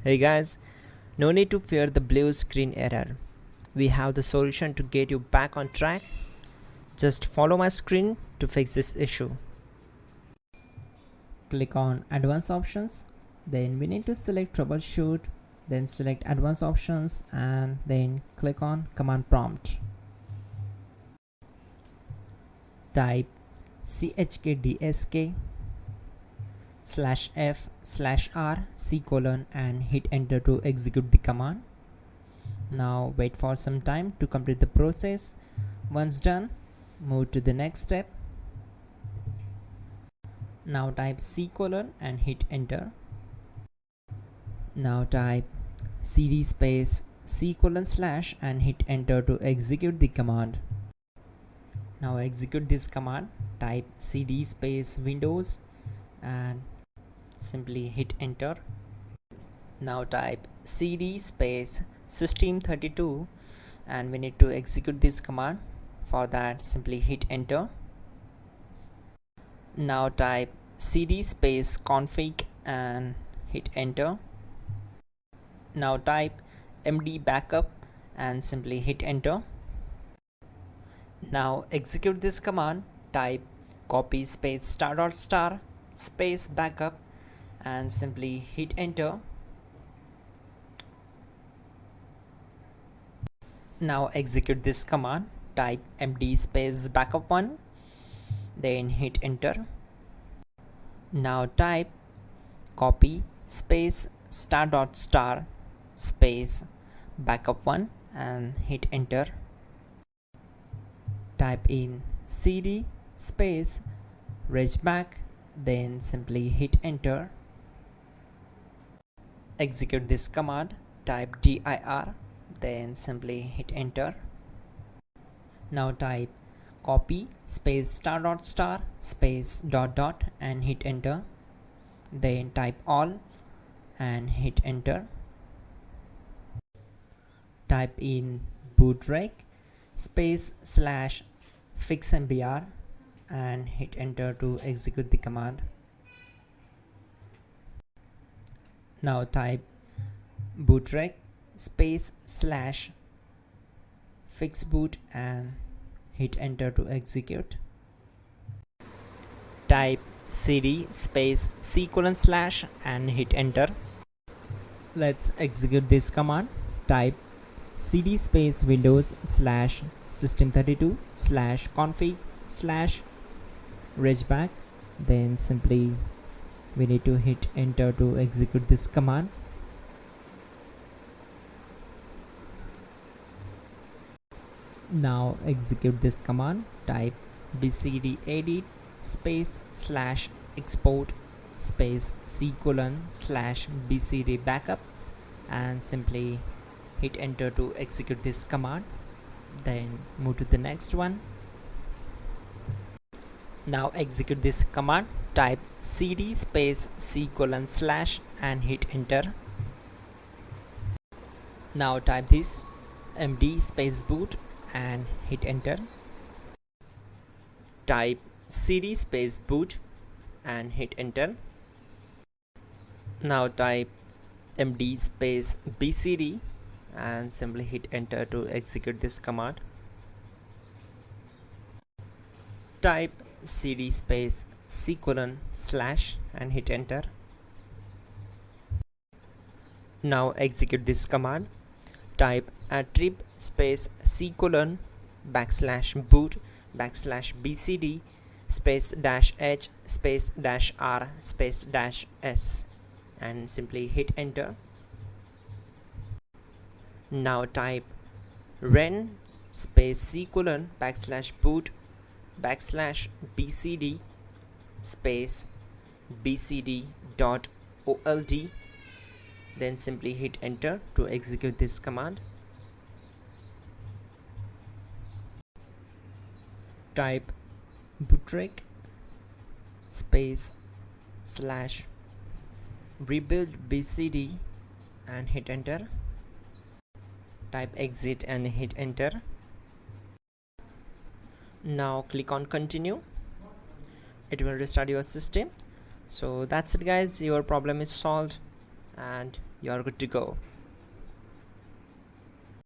Hey guys, no need to fear the blue screen error. We have the solution to get you back on track. Just follow my screen to fix this issue. Click on advanced options, then we need to select troubleshoot, then select advanced options and then click on command prompt. Type chkdsk /f/r and hit enter to execute the command. Now wait for some time to complete the process. Once done, move to the next step. Now type and hit enter. Now type cd space // and hit enter to execute the command. Now execute this command. Type cd space Windows and simply hit enter. Now type cd space system32 and we need to execute this command. For that, simply hit enter. Now type cd space config and hit enter. Now type md backup and simply hit enter. Now execute this command. Type copy space *** space backup and simply hit enter. Now execute this command. Type md space backup1, then hit enter. Now type copy space ** space backup1 and hit enter. Type in cd space regback, then simply hit enter. Execute this command. Type dir, then simply hit enter. Now type copy space ** space ... and hit enter. Then type all and hit enter. Type in bootrec space /fixmbr and hit enter to execute the command. Now type bootrec space /fixboot and hit enter to execute. Type cd space // and hit enter. Let's execute this command. Type cd space Windows /system32 /config /regback, then simply we need to hit enter to execute this command. Now execute this command. Type bcd edit space /export space c:/bcd backup and simply hit enter to execute this command. Then move to the next one. Now execute this command. Type cd space c:/ and hit enter. Now type this md space boot and hit enter. Type cd space boot and hit enter. Now type md space bcd and simply hit enter to execute this command. Type cd space c:/ and hit enter. Now execute this command. Type attrib space c:/ \boot \bcd space -h space -r space -s and simply hit enter. Now type ren space c:/ \boot \bcd space bcd.old, then simply hit enter to execute this command. Type bootrec space /rebuild bcd and hit enter. Type exit and hit enter. Now click on continue. It will restart your system. So that's it guys, your problem is solved. and you're good to go.